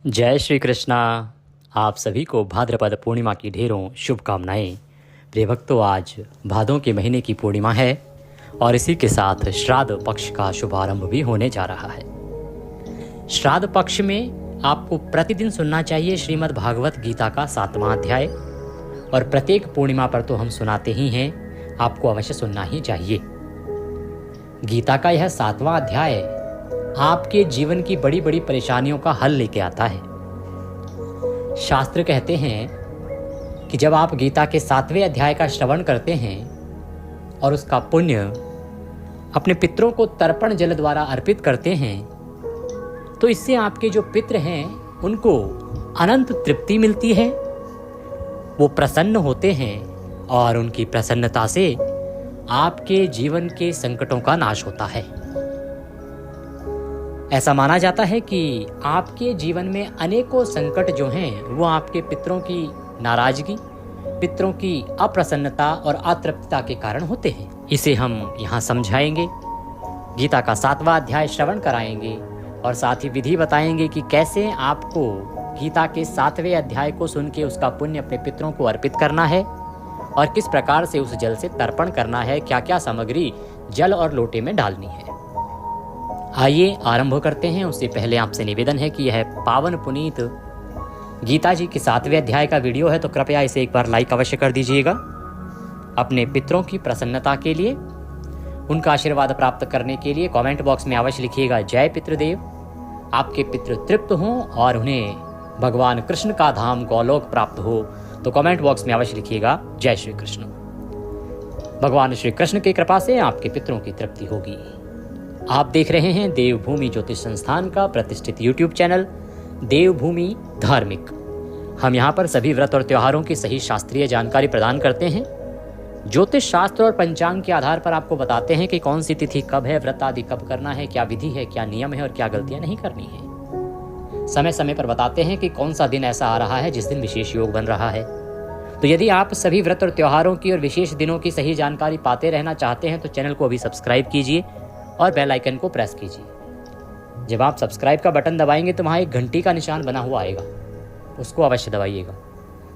जय श्री कृष्णा। आप सभी को भाद्रपद पूर्णिमा की ढेरों शुभकामनाएं। प्रिय भक्तों, आज भादों के महीने की पूर्णिमा है और इसी के साथ श्राद्ध पक्ष का शुभारंभ भी होने जा रहा है। श्राद्ध पक्ष में आपको प्रतिदिन सुनना चाहिए श्रीमद् भागवत गीता का 7वां अध्याय, और प्रत्येक पूर्णिमा पर तो हम सुनाते ही हैं, आपको अवश्य सुनना ही चाहिए। गीता का यह 7वां अध्याय आपके जीवन की बड़ी बड़ी परेशानियों का हल लेके आता है। शास्त्र कहते हैं कि जब आप गीता के 7वें अध्याय का श्रवण करते हैं और उसका पुण्य अपने पितरों को तर्पण जल द्वारा अर्पित करते हैं, तो इससे आपके जो पितर हैं उनको अनंत तृप्ति मिलती है। वो प्रसन्न होते हैं और उनकी प्रसन्नता से आपके जीवन के संकटों का नाश होता है। ऐसा माना जाता है कि आपके जीवन में अनेकों संकट जो हैं वो आपके पितरों की नाराजगी, पितरों की अप्रसन्नता और अतृप्तता के कारण होते हैं। इसे हम यहाँ समझाएंगे, गीता का 7वां अध्याय श्रवण कराएंगे और साथ ही विधि बताएंगे कि कैसे आपको गीता के 7वें अध्याय को सुन के उसका पुण्य अपने पितरों को अर्पित करना है और किस प्रकार से उस जल से तर्पण करना है, क्या क्या सामग्री जल और लोटे में डालनी है। आइए आरंभ करते हैं। उससे पहले आपसे निवेदन है कि यह पावन पुनीत गीता जी के 7वें अध्याय का वीडियो है, तो कृपया इसे एक बार लाइक अवश्य कर दीजिएगा। अपने पितरों की प्रसन्नता के लिए, उनका आशीर्वाद प्राप्त करने के लिए कमेंट बॉक्स में अवश्य लिखिएगा जय पितृदेव। आपके पितृ तृप्त हों और उन्हें भगवान कृष्ण का धाम गौलोक प्राप्त हो, तो कमेंट बॉक्स में अवश्य लिखिएगा जय श्री कृष्ण। भगवान श्री कृष्ण की कृपा से आपके पितरों की तृप्ति होगी। आप देख रहे हैं देवभूमि ज्योतिष संस्थान का प्रतिष्ठित YouTube चैनल देवभूमि धार्मिक। हम यहाँ पर सभी व्रत और त्योहारों की सही शास्त्रीय जानकारी प्रदान करते हैं। ज्योतिष शास्त्र और पंचांग के आधार पर आपको बताते हैं कि कौन सी तिथि कब है, व्रत आदि कब करना है, क्या विधि है, क्या नियम है और क्या गलतियां नहीं करनी है। समय समय पर बताते हैं कि कौन सा दिन ऐसा आ रहा है जिस दिन विशेष योग बन रहा है। तो यदि आप सभी व्रत और त्योहारों की और विशेष दिनों की सही जानकारी पाते रहना चाहते हैं तो चैनल को अभी सब्सक्राइब कीजिए और बेल आइकन को प्रेस कीजिए। जब आप सब्सक्राइब का बटन दबाएंगे तो वहाँ एक घंटी का निशान बना हुआ आएगा, उसको अवश्य दबाइएगा,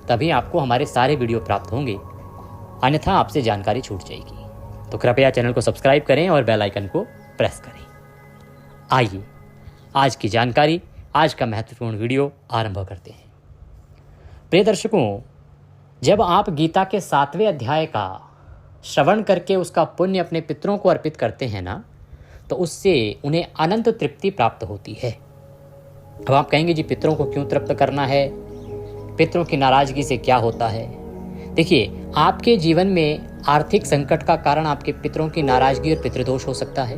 तभी आपको हमारे सारे वीडियो प्राप्त होंगे, अन्यथा आपसे जानकारी छूट जाएगी। तो कृपया चैनल को सब्सक्राइब करें और बेल आइकन को प्रेस करें। आइए आज की जानकारी, आज का महत्वपूर्ण वीडियो आरंभ करते हैं। प्रिय दर्शकों, जब आप गीता के 7वें अध्याय का श्रवण करके उसका पुण्य अपने पितरों को अर्पित करते हैं ना, तो उससे उन्हें अनंत तृप्ति प्राप्त होती है। अब आप कहेंगे जी पितरों को क्यों तृप्त करना है, पितरों की नाराजगी से क्या होता है। देखिए, आपके जीवन में आर्थिक संकट का कारण आपके पितरों की नाराजगी और पितृदोष हो सकता है।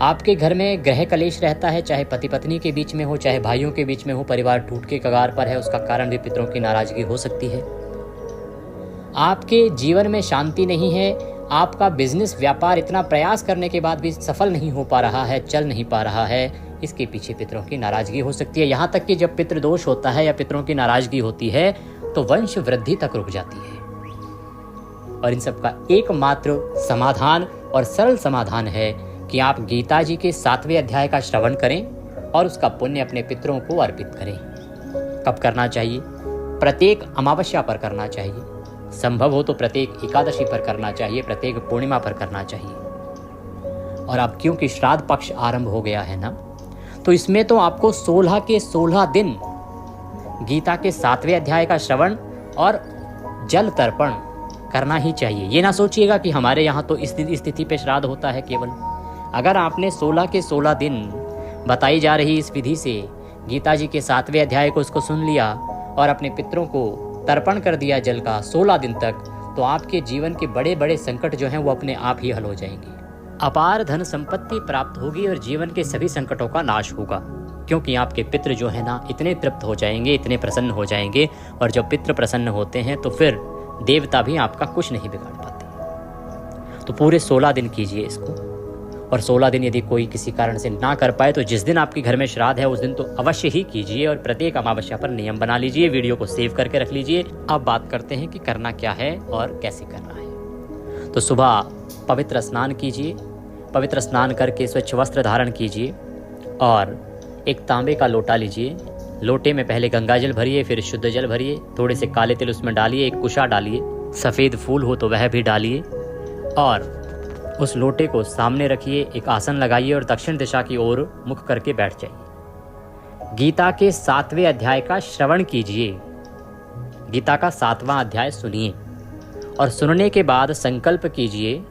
आपके घर में ग्रह कलेश रहता है, चाहे पति पत्नी के बीच में हो, चाहे भाइयों के बीच में हो, परिवार टूट के कगार पर है, उसका कारण भी पितरों की नाराजगी हो सकती है। आपके जीवन में शांति नहीं है, आपका बिजनेस व्यापार इतना प्रयास करने के बाद भी सफल नहीं हो पा रहा है, चल नहीं पा रहा है, इसके पीछे पितरों की नाराजगी हो सकती है। यहाँ तक कि जब पितृदोष होता है या पितरों की नाराजगी होती है तो वंश वृद्धि तक रुक जाती है। और इन सब का एकमात्र समाधान और सरल समाधान है कि आप गीता जी के 7वें अध्याय का श्रवण करें और उसका पुण्य अपने पितरों को अर्पित करें। कब करना चाहिए? प्रत्येक अमावस्या पर करना चाहिए, संभव हो तो प्रत्येक एकादशी पर करना चाहिए, प्रत्येक पूर्णिमा पर करना चाहिए। और अब क्योंकि श्राद्ध पक्ष आरंभ हो गया है ना, तो इसमें तो आपको 16 के 16 दिन गीता के 7वें अध्याय का श्रवण और जल तर्पण करना ही चाहिए। ये ना सोचिएगा कि हमारे यहाँ तो इस तिथि पे श्राद्ध होता है केवल। अगर आपने 16 के 16 दिन बताई जा रही इस विधि से गीता जी के 7वें अध्याय को उसको सुन लिया और अपने पितरों को तर्पण कर दिया जल का 16 दिन तक, तो आपके जीवन के बड़े बड़े संकट जो हैं वो अपने आप ही हल हो जाएंगे। अपार धन संपत्ति प्राप्त होगी और जीवन के सभी संकटों का नाश होगा, क्योंकि आपके पितृ जो है ना इतने तृप्त हो जाएंगे, इतने प्रसन्न हो जाएंगे। और जब पितृ प्रसन्न होते हैं तो फिर देवता भी आपका कुछ नहीं बिगाड़ पाते। तो पूरे 16 दिन कीजिए इसको, और 16 दिन यदि कोई किसी कारण से ना कर पाए तो जिस दिन आपके घर में श्राद्ध है उस दिन तो अवश्य ही कीजिए और प्रत्येक अमावस्या पर नियम बना लीजिए। वीडियो को सेव करके रख लीजिए। अब बात करते हैं कि करना क्या है और कैसे करना है। तो सुबह पवित्र स्नान कीजिए, पवित्र स्नान करके स्वच्छ वस्त्र धारण कीजिए और एक तांबे का लोटा लीजिए लोटे में पहले गंगा जल भरिए, फिर शुद्ध जल भरिए, थोड़े से काले तिल उसमें डालिए, एक कुशा डालिए, सफ़ेद फूल हो तो वह भी डालिए और उस लोटे को सामने रखिए, एक आसन लगाइए और दक्षिण दिशा की ओर मुख करके बैठ जाइए। गीता के 7वें अध्याय का श्रवण कीजिए। गीता का 7वां अध्याय सुनिए और सुनने के बाद संकल्प कीजिए।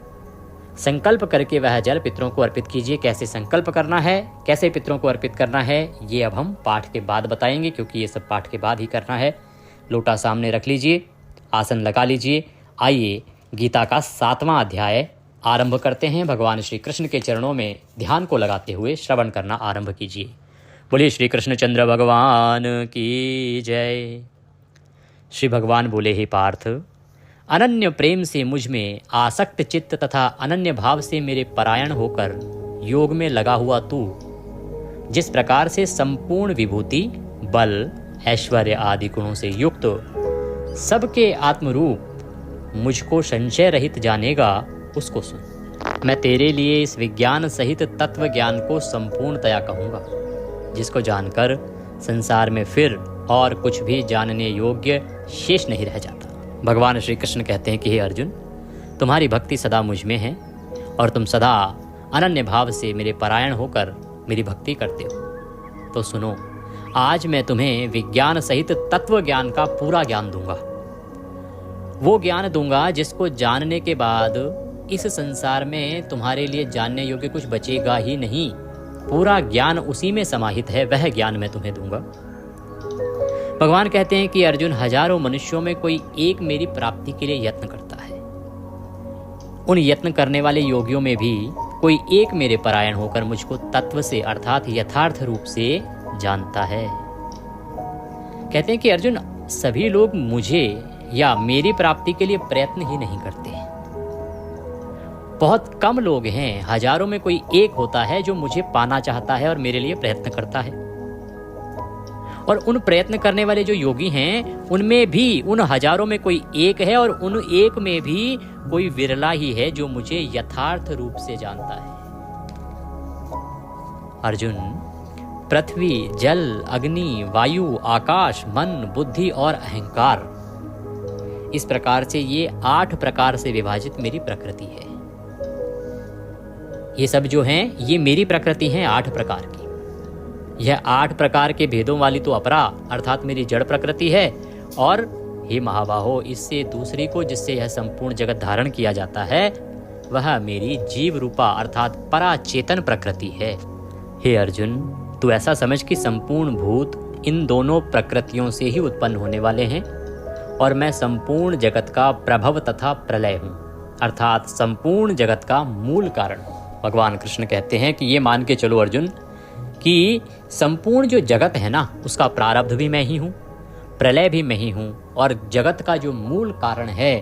संकल्प करके वह जल पितरों को अर्पित कीजिए। कैसे संकल्प करना है, कैसे पितरों को अर्पित करना है, ये अब हम पाठ के बाद बताएंगे, क्योंकि ये सब पाठ के बाद ही करना है। लोटा सामने रख लीजिए, आसन लगा लीजिए। आइए गीता का 7वां अध्याय आरंभ करते हैं। भगवान श्री कृष्ण के चरणों में ध्यान को लगाते हुए श्रवण करना आरंभ कीजिए। बोलिए श्री कृष्णचंद्र भगवान की जय। श्री भगवान बोले, हे पार्थ, अनन्य प्रेम से मुझ में आसक्त चित्त तथा अनन्य भाव से मेरे परायण होकर योग में लगा हुआ तू जिस प्रकार से संपूर्ण विभूति, बल, ऐश्वर्य आदि गुणों से युक्त सबके आत्मरूप मुझको संशय रहित जानेगा, उसको सुन। मैं तेरे लिए इस विज्ञान सहित तत्व ज्ञान को संपूर्णतया कहूँगा, जिसको जानकर संसार में फिर और कुछ भी जानने योग्य शेष नहीं रह जाता। भगवान श्री कृष्ण कहते हैं कि हे अर्जुन, तुम्हारी भक्ति सदा मुझ में है और तुम सदा अनन्य भाव से मेरे परायण होकर मेरी भक्ति करते हो। तो सुनो, आज मैं तुम्हें विज्ञान सहित तत्व ज्ञान का पूरा ज्ञान दूंगा। वो ज्ञान दूंगा जिसको जानने के बाद इस संसार में तुम्हारे लिए जानने योग्य कुछ बचेगा ही नहीं। पूरा ज्ञान उसी में समाहित है, वह ज्ञान मैं तुम्हें दूंगा। भगवान कहते हैं कि अर्जुन, हजारों मनुष्यों में कोई एक मेरी प्राप्ति के लिए यत्न करता है। उन यत्न करने वाले योगियों में भी कोई एक मेरे परायण होकर मुझको तत्व से अर्थात यथार्थ रूप से जानता है। कहते हैं कि अर्जुन, सभी लोग मुझे या मेरी प्राप्ति के लिए प्रयत्न ही नहीं करते। बहुत कम लोग हैं, हजारों में कोई एक होता है जो मुझे पाना चाहता है और मेरे लिए प्रयत्न करता है। और उन प्रयत्न करने वाले जो योगी हैं, उनमें भी उन हजारों में कोई एक है और उन एक में भी कोई विरला ही है जो मुझे यथार्थ रूप से जानता है। अर्जुन, पृथ्वी, जल, अग्नि, वायु, आकाश, मन, बुद्धि और अहंकार, इस प्रकार से ये 8 प्रकार से विभाजित मेरी प्रकृति है। ये सब जो हैं, ये मेरी प्रकृति है 8 प्रकार की। यह 8 प्रकार के भेदों वाली तो अपरा अर्थात मेरी जड़ प्रकृति है, और हे महाबाहो, इससे दूसरी को जिससे यह संपूर्ण जगत धारण किया जाता है, वह मेरी जीव रूपा अर्थात पराचेतन प्रकृति है। हे अर्जुन, तू ऐसा समझ कि संपूर्ण भूत इन दोनों प्रकृतियों से ही उत्पन्न होने वाले हैं और मैं संपूर्ण जगत का प्रभव तथा प्रलय हूँ, अर्थात संपूर्ण जगत का मूल कारण हूँ। भगवान कृष्ण कहते हैं कि ये मान के चलो अर्जुन कि संपूर्ण जो जगत है ना, उसका प्रारब्ध भी मैं ही हूँ, प्रलय भी मैं ही हूँ और जगत का जो मूल कारण है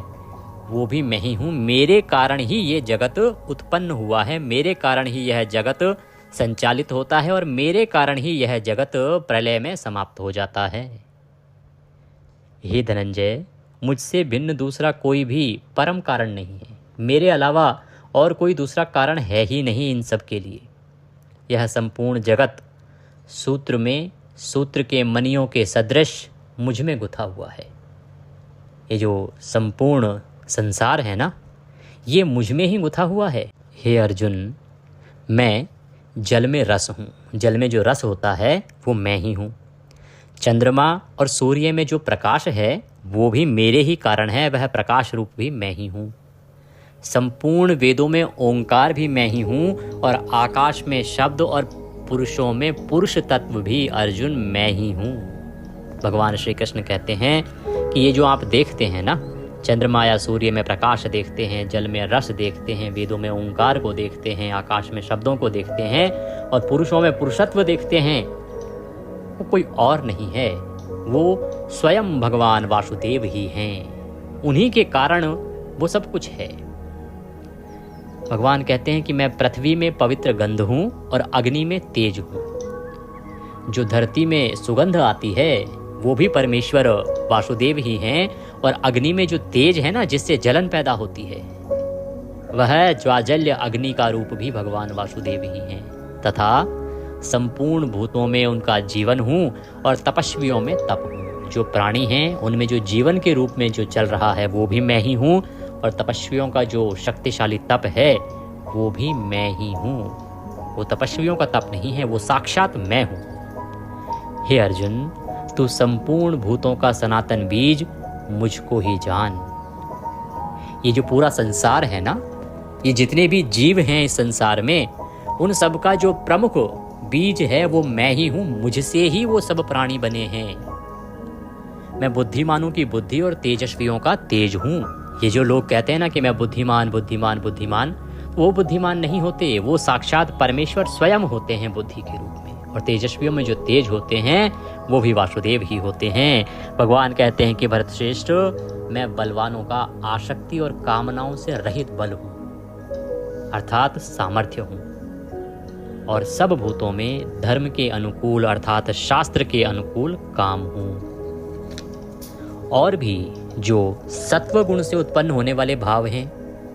वो भी मैं ही हूँ। मेरे कारण ही ये जगत उत्पन्न हुआ है, मेरे कारण ही यह जगत संचालित होता है और मेरे कारण ही यह जगत प्रलय में समाप्त हो जाता है। हे धनंजय, मुझसे भिन्न दूसरा कोई भी परम कारण नहीं है। मेरे अलावा और कोई दूसरा कारण है ही नहीं इन सब के लिए। यह संपूर्ण जगत सूत्र में सूत्र के मणियों के सदृश मुझ में गुथा हुआ है। ये जो संपूर्ण संसार है ना, ये मुझ में ही गुथा हुआ है। हे अर्जुन, मैं जल में रस हूँ। जल में जो रस होता है वो मैं ही हूँ। चंद्रमा और सूर्य में जो प्रकाश है वो भी मेरे ही कारण है, वह प्रकाश रूप भी मैं ही हूँ। संपूर्ण वेदों में ओंकार भी मैं ही हूँ और आकाश में शब्द और पुरुषों में पुरुष तत्व भी अर्जुन मैं ही हूँ। भगवान श्री कृष्ण कहते हैं कि ये जो आप देखते हैं ना, चंद्रमा या सूर्य में प्रकाश देखते हैं, जल में रस देखते हैं, वेदों में ओंकार को देखते हैं, आकाश में शब्दों को देखते हैं और पुरुषों में पुरुषत्व देखते हैं, वो कोई और नहीं है, वो स्वयं भगवान वासुदेव ही हैं। उन्हीं के कारण वो सब कुछ है। भगवान कहते हैं कि मैं पृथ्वी में पवित्र गंध हूँ और अग्नि में तेज हूँ। जो धरती में सुगंध आती है वो भी परमेश्वर वासुदेव ही हैं और अग्नि में जो तेज है ना, जिससे जलन पैदा होती है, वह ज्वाजल्य अग्नि का रूप भी भगवान वासुदेव ही हैं। तथा संपूर्ण भूतों में उनका जीवन हूँ और तपस्वियों में तप हूँ। जो प्राणी हैं उनमें जो जीवन के रूप में जो चल रहा है वो भी मैं ही हूँ, और तपस्वियों का जो शक्तिशाली तप है वो भी मैं ही हूँ। वो तपस्वियों का तप नहीं है, वो साक्षात मैं हूँ। हे अर्जुन, तू संपूर्ण भूतों का सनातन बीज मुझको ही जान। ये जो पूरा संसार है ना, ये जितने भी जीव हैं इस संसार में, उन सब का जो प्रमुख बीज है वो मैं ही हूँ। मुझसे ही वो सब प्राणी बने हैं। मैं बुद्धिमानों की बुद्धि और तेजस्वियों का तेज हूँ। ये जो लोग कहते हैं ना कि मैं बुद्धिमान बुद्धिमान बुद्धिमान, वो बुद्धिमान नहीं होते, वो साक्षात परमेश्वर स्वयं होते हैं बुद्धि के रूप में। और तेजस्वियों में जो तेज होते हैं वो भी वासुदेव ही होते हैं। भगवान कहते हैं कि भरतश्रेष्ठ, मैं बलवानों का आसक्ति और कामनाओं से रहित बल हूँ, अर्थात सामर्थ्य हूँ, और सब भूतों में धर्म के अनुकूल अर्थात शास्त्र के अनुकूल काम हूँ। और भी जो सत्व गुण से उत्पन्न होने वाले भाव हैं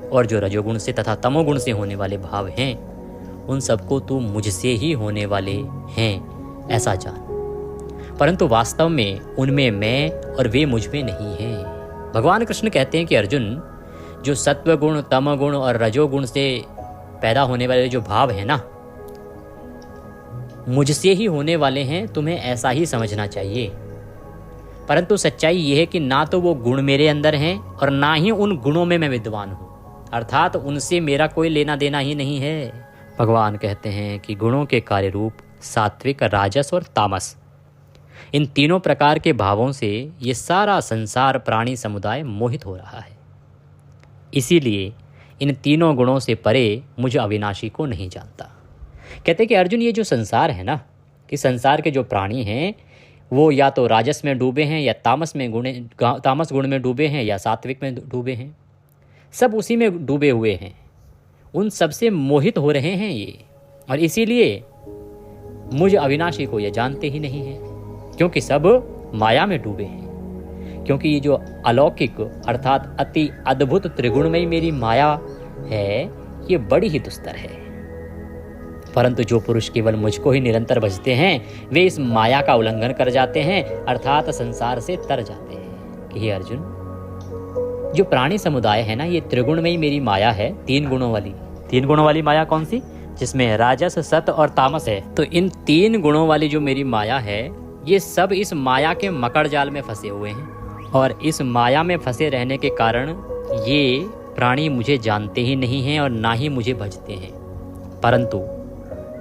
और जो रजोगुण से तथा तमोगुण से होने वाले भाव हैं, उन सबको तू मुझसे ही होने वाले हैं ऐसा जान। परंतु वास्तव में उनमें मैं और वे मुझ में नहीं हैं। भगवान कृष्ण कहते हैं कि अर्जुन, जो सत्व गुण, तम गुण और रजोगुण से पैदा होने वाले जो भाव है ना, मुझसे ही होने वाले हैं, तुम्हें ऐसा ही समझना चाहिए। परंतु सच्चाई ये है कि ना तो वो गुण मेरे अंदर हैं और ना ही उन गुणों में मैं विद्वान हूँ, अर्थात उनसे मेरा कोई लेना देना ही नहीं है। भगवान कहते हैं कि गुणों के कार्य रूप सात्विक, राजस और तामस, इन तीनों प्रकार के भावों से ये सारा संसार प्राणी समुदाय मोहित हो रहा है। इसीलिए इन तीनों गुणों से परे मुझ अविनाशी को नहीं जानता। कहते कि अर्जुन, ये जो संसार है ना, कि संसार के जो प्राणी हैं वो या तो राजस में डूबे हैं या तामस गुण में डूबे हैं या सात्विक में डूबे हैं, सब उसी में डूबे हुए हैं, उन सब से मोहित हो रहे हैं ये। और इसीलिए मुझ अविनाशी को ये जानते ही नहीं हैं, क्योंकि सब माया में डूबे हैं। क्योंकि ये जो अलौकिक अर्थात अति अद्भुत त्रिगुणमयी मेरी माया है, ये बड़ी ही दुस्तर है। परंतु जो पुरुष केवल मुझको ही निरंतर भजते हैं, वे इस माया का उल्लंघन कर जाते हैं, अर्थात संसार से तर जाते हैं। कि हे अर्जुन, जो प्राणी समुदाय है ना, ये त्रिगुणमयी मेरी माया है, तीन गुणों वाली माया कौन सी? जिसमें राजस, सत और तामस है। तो इन तीन गुणों वाली जो मेरी माया है, ये सब इस माया के मकड़ जाल में फंसे हुए हैं। और इस माया में फंसे रहने के कारण ये प्राणी मुझे जानते ही नहीं हैं और ना ही मुझे भजते हैं। परंतु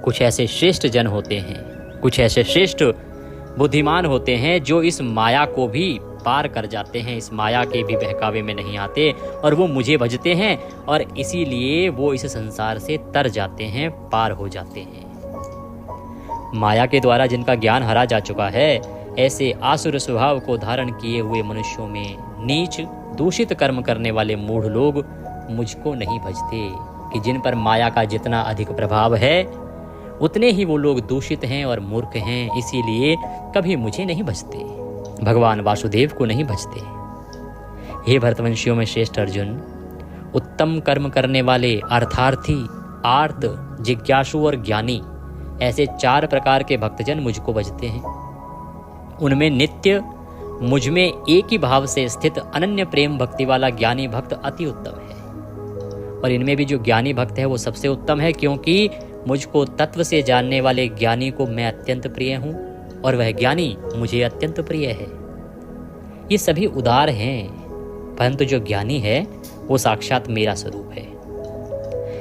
कुछ ऐसे श्रेष्ठ जन होते हैं, कुछ ऐसे श्रेष्ठ बुद्धिमान होते हैं जो इस माया को भी पार कर जाते हैं, इस माया के भी बहकावे में नहीं आते और वो मुझे भजते हैं, और इसीलिए वो इस संसार से तर जाते हैं, पार हो जाते हैं। माया के द्वारा जिनका ज्ञान हरा जा चुका है, ऐसे आसुर स्वभाव को धारण किए हुए मनुष्यों में नीच दूषित कर्म करने वाले मूढ़ लोग मुझको नहीं भजते। कि जिन पर माया का जितना अधिक प्रभाव है, उतने ही वो लोग दूषित हैं और मूर्ख हैं, इसीलिए कभी मुझे नहीं भजते, भगवान वासुदेव को नहीं भजते। हे भरतवंशियों में श्रेष्ठ अर्जुन, उत्तम कर्म करने वाले अर्थार्थी, आर्त, जिज्ञासु और ज्ञानी, ऐसे चार प्रकार के भक्तजन मुझको भजते हैं। उनमें नित्य मुझ में एक ही भाव से स्थित अनन्य प्रेम भक्ति वाला ज्ञानी भक्त अति उत्तम है। और इनमें भी जो ज्ञानी भक्त है वो सबसे उत्तम है, क्योंकि मुझको तत्व से जानने वाले ज्ञानी को मैं अत्यंत प्रिय हूँ और वह ज्ञानी मुझे अत्यंत प्रिय है। ये सभी उदार हैं, परंतु जो ज्ञानी है वो साक्षात मेरा स्वरूप है,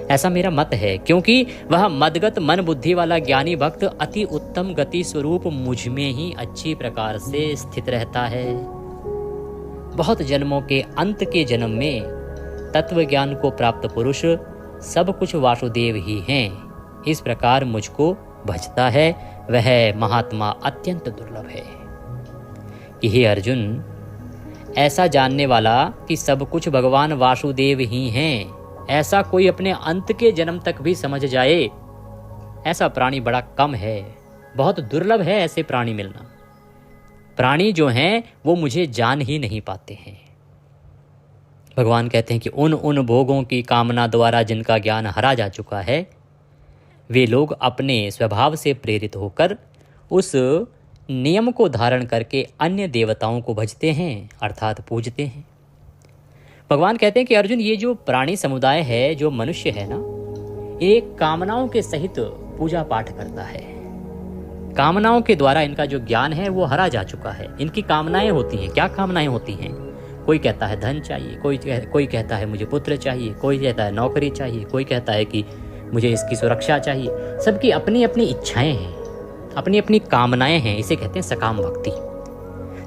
ऐसा मेरा मत है। क्योंकि वह मदगत मन बुद्धि वाला ज्ञानी भक्त अति उत्तम गति स्वरूप मुझ में ही अच्छी प्रकार से स्थित रहता है। बहुत जन्मों के अंत के जन्म में तत्व ज्ञान को प्राप्त पुरुष सब कुछ वासुदेव ही हैं, इस प्रकार मुझको भजता है, वह महात्मा अत्यंत दुर्लभ है। कि हे अर्जुन, ऐसा जानने वाला कि सब कुछ भगवान वासुदेव ही हैं, ऐसा कोई अपने अंत के जन्म तक भी समझ जाए, ऐसा प्राणी बड़ा कम है, बहुत दुर्लभ है ऐसे प्राणी मिलना। प्राणी जो हैं वो मुझे जान ही नहीं पाते हैं। भगवान कहते हैं कि उन भोगों की कामना द्वारा जिनका ज्ञान हरा जा चुका है, वे लोग अपने स्वभाव से प्रेरित होकर उस नियम को धारण करके अन्य देवताओं को भजते हैं, अर्थात पूजते हैं। भगवान कहते हैं कि अर्जुन, ये जो प्राणी समुदाय है, जो मनुष्य है ना, एक कामनाओं के सहित पूजा पाठ करता है। कामनाओं के द्वारा इनका जो ज्ञान है वो हरा जा चुका है। इनकी कामनाएं होती हैं। क्या कामनाएं होती हैं? कोई कहता है धन चाहिए, कोई कहता है मुझे पुत्र चाहिए, कोई कहता है नौकरी चाहिए, कोई कहता है कि मुझे इसकी सुरक्षा चाहिए। सबकी अपनी अपनी इच्छाएं हैं, अपनी अपनी कामनाएं हैं। इसे कहते हैं सकाम भक्ति।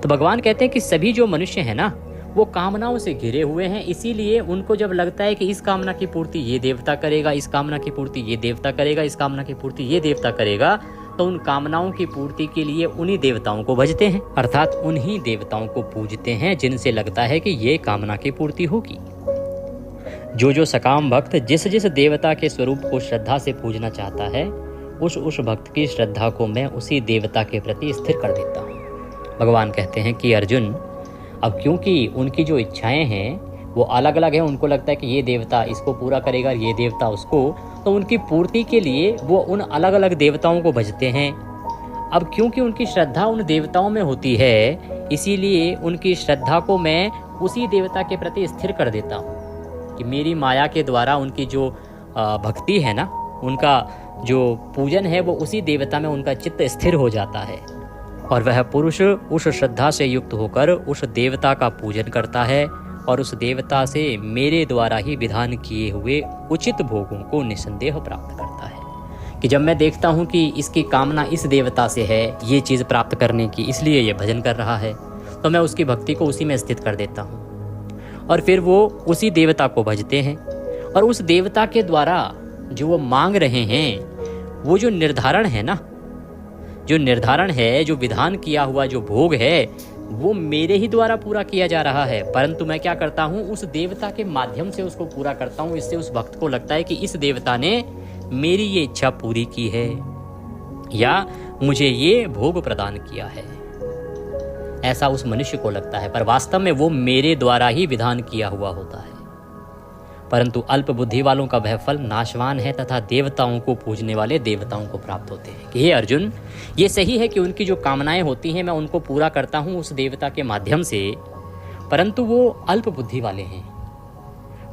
तो भगवान कहते हैं कि सभी जो मनुष्य हैं ना, वो कामनाओं से घिरे हुए हैं। इसीलिए उनको जब लगता है कि इस कामना की पूर्ति ये देवता करेगा, इस कामना की पूर्ति ये देवता करेगा, इस कामना की पूर्ति ये देवता करेगा, तो उन कामनाओं की पूर्ति के लिए उन्हीं देवताओं को भजते हैं, अर्थात उन्हीं देवताओं को पूजते हैं जिनसे लगता है कि ये कामना की पूर्ति होगी। जो सकाम भक्त जिस जिस देवता के स्वरूप को श्रद्धा से पूजना चाहता है, उस भक्त की श्रद्धा को मैं उसी देवता के प्रति स्थिर कर देता हूँ। भगवान कहते हैं कि अर्जुन, अब क्योंकि उनकी जो इच्छाएं हैं वो अलग अलग हैं, उनको लगता है कि ये देवता इसको पूरा करेगा, ये देवता उसको, तो उनकी पूर्ति के लिए वो उन अलग अलग देवताओं को भजते हैं। अब क्योंकि उनकी श्रद्धा उन देवताओं में होती है, इसीलिए उनकी श्रद्धा को मैं उसी देवता के प्रति स्थिर कर देता हूँ कि मेरी माया के द्वारा उनकी जो भक्ति है ना, उनका जो पूजन है, वो उसी देवता में उनका चित्त स्थिर हो जाता है और वह पुरुष उस श्रद्धा से युक्त होकर उस देवता का पूजन करता है और उस देवता से मेरे द्वारा ही विधान किए हुए उचित भोगों को निसंदेह प्राप्त करता है। कि जब मैं देखता हूँ कि इसकी कामना इस देवता से है ये चीज़ प्राप्त करने की, इसलिए ये भजन कर रहा है, तो मैं उसकी भक्ति को उसी में स्थित कर देता हूँ और फिर वो उसी देवता को भजते हैं। और उस देवता के द्वारा जो वो मांग रहे हैं, वो जो निर्धारण है ना, जो निर्धारण है, जो विधान किया हुआ जो भोग है, वो मेरे ही द्वारा पूरा किया जा रहा है, परंतु मैं क्या करता हूँ, उस देवता के माध्यम से उसको पूरा करता हूँ। इससे उस भक्त को लगता है कि इस देवता ने मेरी ये इच्छा पूरी की है या मुझे ये भोग प्रदान किया है, ऐसा उस मनुष्य को लगता है। पर वास्तव में वो मेरे द्वारा ही विधान किया हुआ होता है। परंतु अल्प बुद्धि वालों का वह फल नाशवान है तथा देवताओं को पूजने वाले देवताओं को प्राप्त होते हैं। कि हे अर्जुन, ये सही है कि उनकी जो कामनाएं होती हैं मैं उनको पूरा करता हूँ उस देवता के माध्यम से, परंतु वो अल्प बुद्धि वाले हैं।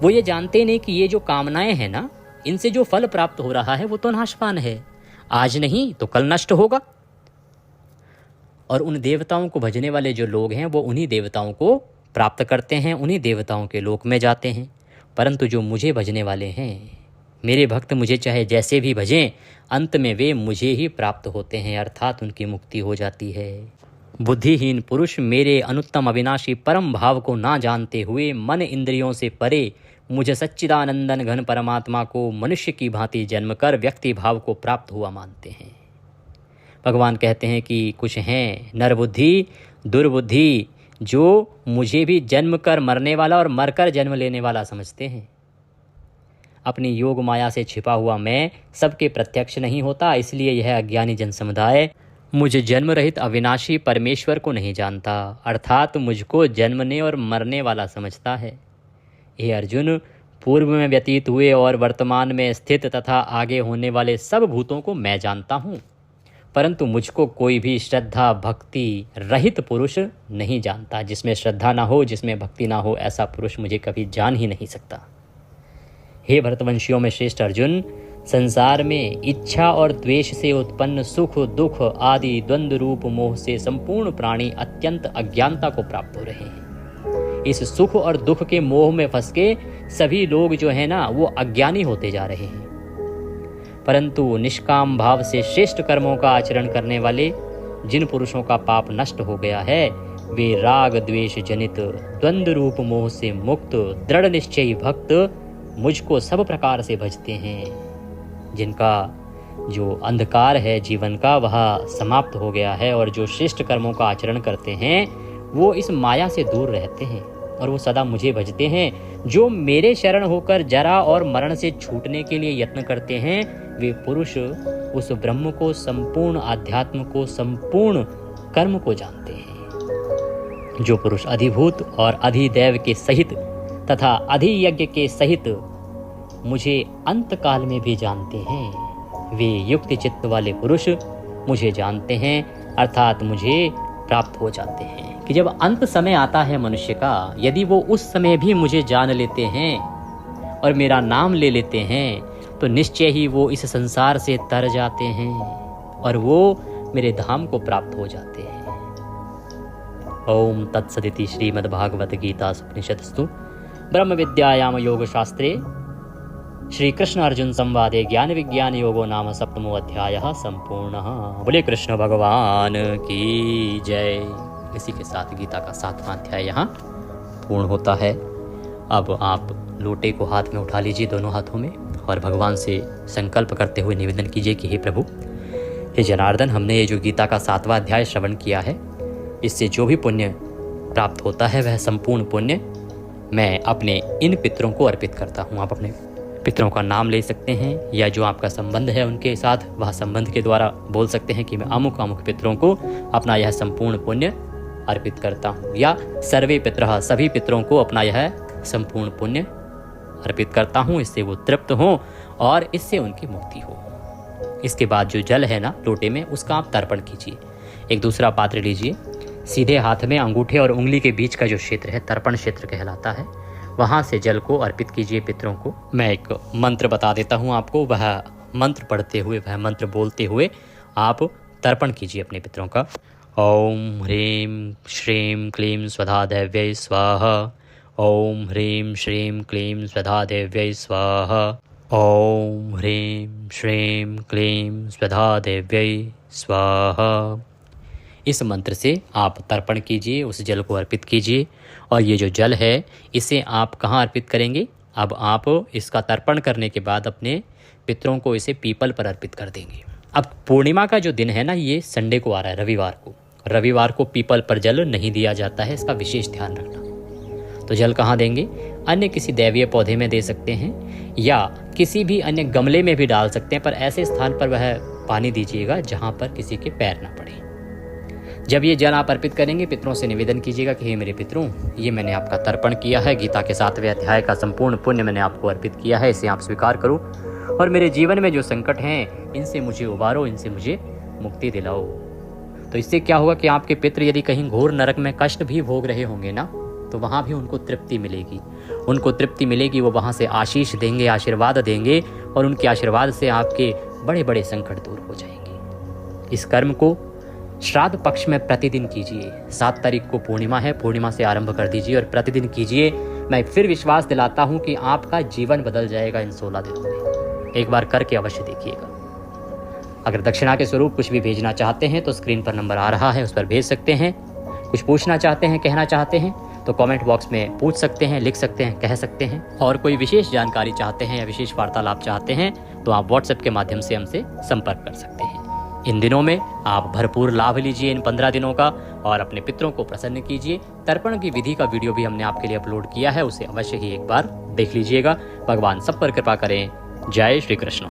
वो ये जानते नहीं कि ये जो कामनाएं हैं ना, इनसे जो फल प्राप्त हो रहा है वो तो नाशवान है, आज नहीं तो कल नष्ट होगा। और उन देवताओं को भजने वाले जो लोग हैं वो उन्हीं देवताओं को प्राप्त करते हैं, उन्हीं देवताओं के लोक में जाते हैं। परंतु जो मुझे भजने वाले हैं, मेरे भक्त मुझे चाहे जैसे भी भजें, अंत में वे मुझे ही प्राप्त होते हैं, अर्थात उनकी मुक्ति हो जाती है। बुद्धिहीन पुरुष मेरे अनुत्तम अविनाशी परम भाव को ना जानते हुए मन इंद्रियों से परे मुझे सच्चिदानंदन घन परमात्मा को मनुष्य की भांति जन्म कर व्यक्ति भाव को प्राप्त हुआ मानते हैं। भगवान कहते हैं कि कुछ हैं नरबुद्धि, दुर्बुद्धि, जो मुझे भी जन्म कर मरने वाला और मरकर जन्म लेने वाला समझते हैं। अपनी योग माया से छिपा हुआ मैं सबके प्रत्यक्ष नहीं होता, इसलिए यह अज्ञानी जन समुदाय मुझे जन्म रहित अविनाशी परमेश्वर को नहीं जानता, अर्थात मुझको जन्मने और मरने वाला समझता है। हे अर्जुन, पूर्व में व्यतीत हुए और वर्तमान में स्थित तथा आगे होने वाले सब भूतों को मैं जानता हूँ, परंतु मुझको कोई भी श्रद्धा भक्ति रहित पुरुष नहीं जानता। जिसमें श्रद्धा ना हो, जिसमें भक्ति ना हो, ऐसा पुरुष मुझे कभी जान ही नहीं सकता। हे भरतवंशियों में श्रेष्ठ अर्जुन, संसार में इच्छा और द्वेष से उत्पन्न सुख दुख आदि द्वंद्व रूप मोह से संपूर्ण प्राणी अत्यंत अज्ञानता को प्राप्त हो रहे हैं। इस सुख और दुख के मोह में फंस के सभी लोग जो है ना, वो अज्ञानी होते जा रहे हैं। परंतु निष्काम भाव से श्रेष्ठ कर्मों का आचरण करने वाले जिन पुरुषों का पाप नष्ट हो गया है, वे राग द्वेष जनित द्वंद्व रूप मोह से मुक्त दृढ़ निश्चयी भक्त मुझको सब प्रकार से भजते हैं। जिनका जो अंधकार है जीवन का वह समाप्त हो गया है और जो श्रेष्ठ कर्मों का आचरण करते हैं वो इस माया से दूर रहते हैं और वो सदा मुझे भजते हैं। जो मेरे शरण होकर जरा और मरण से छूटने के लिए यत्न करते हैं, वे पुरुष उस ब्रह्म को, संपूर्ण आध्यात्म को, संपूर्ण कर्म को जानते हैं। जो पुरुष अधिभूत और अधिदैव के सहित तथा अधियज्ञ के सहित मुझे अंत काल में भी जानते हैं, वे युक्ति चित्त वाले पुरुष मुझे जानते हैं, अर्थात मुझे प्राप्त हो जाते हैं। कि जब अंत समय आता है मनुष्य का, यदि वो उस समय भी मुझे जान लेते हैं और मेरा नाम ले लेते हैं तो निश्चय ही वो इस संसार से तर जाते हैं और वो मेरे धाम को प्राप्त हो जाते हैं। ओम तत्सदिति श्रीमद्भागवत गीता उपनिषत्सु ब्रह्म विद्यायाम योग शास्त्रे श्री कृष्ण अर्जुन संवादे ज्ञान विज्ञान योगो नाम सप्तमो अध्यायः संपूर्णः। बोले कृष्ण भगवान की जय। इसी के साथ गीता का 7वां अध्याय यहाँ पूर्ण होता है। अब आप लोटे को हाथ में उठा लीजिए दोनों हाथों में और भगवान से संकल्प करते हुए निवेदन कीजिए कि हे प्रभु, हे जनार्दन, हमने ये जो गीता का 7वां अध्याय श्रवण किया है, इससे जो भी पुण्य प्राप्त होता है वह संपूर्ण पुण्य मैं अपने इन पितरों को अर्पित करता हूँ। आप अपने पितरों का नाम ले सकते हैं या जो आपका संबंध है उनके साथ, वह संबंध के द्वारा बोल सकते हैं कि मैं अमुक अमुक पितरों को अपना यह संपूर्ण पुण्य अर्पित करता हूँ, या सर्वे पितरः, सभी पितरों को अपना यह संपूर्ण पुण्य अर्पित करता हूँ, इससे वो तृप्त हों और इससे उनकी मुक्ति हो। इसके बाद जो जल है ना लोटे में, उसका आप तर्पण कीजिए। एक दूसरा पात्र लीजिए, सीधे हाथ में अंगूठे और उंगली के बीच का जो क्षेत्र है तर्पण क्षेत्र कहलाता है, वहाँ से जल को अर्पित कीजिए पितरों को। मैं एक मंत्र बता देता हूँ आपको, वह मंत्र पढ़ते हुए, वह मंत्र बोलते हुए आप तर्पण कीजिए अपने पितरों का। ओम ह्रीं श्रीं क्लीं स्वधा देव्यै स्वाहा। ओम ह्रीं श्रीं क्लीं स्वधा देव्यै स्वाहा। ओम ह्रीं श्रीं क्लीं स्वधा देव्यै स्वाहा। इस मंत्र से आप तर्पण कीजिए, उस जल को अर्पित कीजिए। और ये जो जल है इसे आप कहाँ अर्पित करेंगे? अब आप इसका तर्पण करने के बाद अपने पितरों को इसे पीपल पर अर्पित कर देंगे। अब पूर्णिमा का जो दिन है ना, ये संडे को आ रहा है, रविवार को। रविवार को पीपल पर जल नहीं दिया जाता है, इसका विशेष ध्यान रखना। तो जल कहाँ देंगे? अन्य किसी दैवीय पौधे में दे सकते हैं या किसी भी अन्य गमले में भी डाल सकते हैं, पर ऐसे स्थान पर वह पानी दीजिएगा जहाँ पर किसी के पैर ना पड़े। जब ये जल आप अर्पित करेंगे, पितरों से निवेदन कीजिएगा कि हे मेरे पितरों, ये मैंने आपका तर्पण किया है, गीता के 7वें अध्याय का संपूर्ण पुण्य मैंने आपको अर्पित किया है, इसे आप स्वीकार करो और मेरे जीवन में जो संकट हैं इनसे मुझे उबारो, इनसे मुझे मुक्ति दिलाओ। तो इससे क्या होगा कि आपके पितृ यदि कहीं घोर नरक में कष्ट भी भोग रहे होंगे ना, तो वहाँ भी उनको तृप्ति मिलेगी। उनको तृप्ति मिलेगी, वो वहाँ से आशीष देंगे, आशीर्वाद देंगे और उनके आशीर्वाद से आपके बड़े बड़े संकट दूर हो जाएंगे। इस कर्म को श्राद्ध पक्ष में प्रतिदिन कीजिए। 7 तारीख को पूर्णिमा है, पूर्णिमा से आरंभ कर दीजिए और प्रतिदिन कीजिए। मैं फिर विश्वास दिलाता हूँ कि आपका जीवन बदल जाएगा इन 16 दिनों में। एक बार करके अवश्य देखिएगा। अगर दक्षिणा के स्वरूप कुछ भी भेजना चाहते हैं तो स्क्रीन पर नंबर आ रहा है, उस पर भेज सकते हैं। कुछ पूछना चाहते हैं, कहना चाहते हैं तो कमेंट बॉक्स में पूछ सकते हैं, लिख सकते हैं, कह सकते हैं। और कोई विशेष जानकारी चाहते हैं या विशेष वार्तालाप चाहते हैं तो आप व्हाट्सएप के माध्यम से हमसे संपर्क कर सकते हैं। इन दिनों में आप भरपूर लाभ लीजिए इन 15 दिनों का और अपने पितरों को प्रसन्न कीजिए। तर्पण की विधि का वीडियो भी हमने आपके लिए अपलोड किया है, उसे अवश्य ही एक बार देख लीजिएगा। भगवान सब पर कृपा करें। जय श्री कृष्ण।